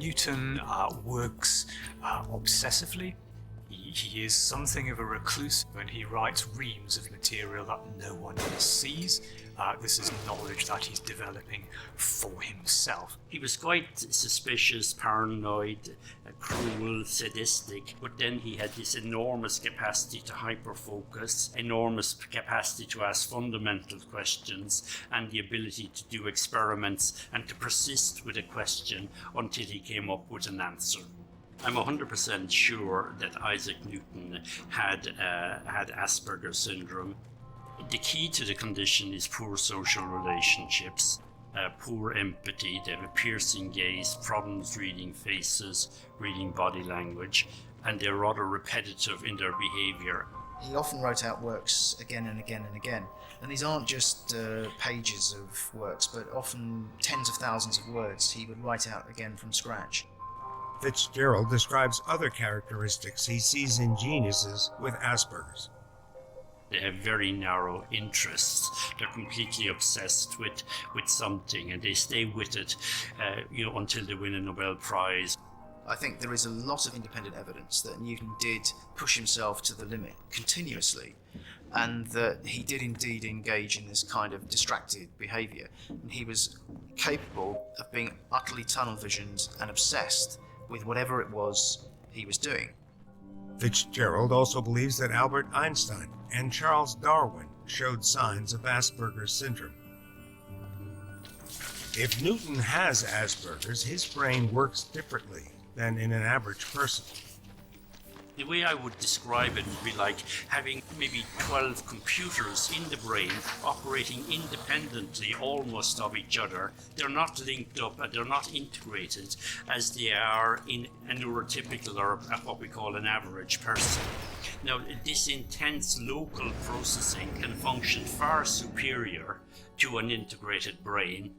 Newton works obsessively. He is something of a recluse when he writes reams of material that no one else sees. This is knowledge that he's developing for himself. He was quite suspicious, paranoid, cruel, sadistic, but then he had this enormous capacity to hyper-focus, enormous capacity to ask fundamental questions, and the ability to do experiments and to persist with a question until he came up with an answer. I'm 100% sure that Isaac Newton had Asperger's syndrome. The key to the condition is poor social relationships, poor empathy. They have a piercing gaze, problems reading faces, reading body language, and they're rather repetitive in their behavior. He often wrote out works again and again and again, and these aren't just pages of works, but often tens of thousands of words he would write out again from scratch. Fitzgerald describes other characteristics he sees in geniuses with Asperger's. They have very narrow interests. They're completely obsessed with something, and they stay with it, until they win a Nobel Prize. I think there is a lot of independent evidence that Newton did push himself to the limit continuously, and that he did indeed engage in this kind of distracted behaviour. And he was capable of being utterly tunnel visioned and obsessed with whatever it was he was doing. Fitzgerald also believes that Albert Einstein and Charles Darwin showed signs of Asperger's syndrome. If Newton has Asperger's, his brain works differently than in an average person. The way I would describe it would be like having maybe 12 computers in the brain operating independently almost of each other. They're not linked up and they're not integrated as they are in a neurotypical or what we call an average person. Now, this intense local processing can function far superior to an integrated brain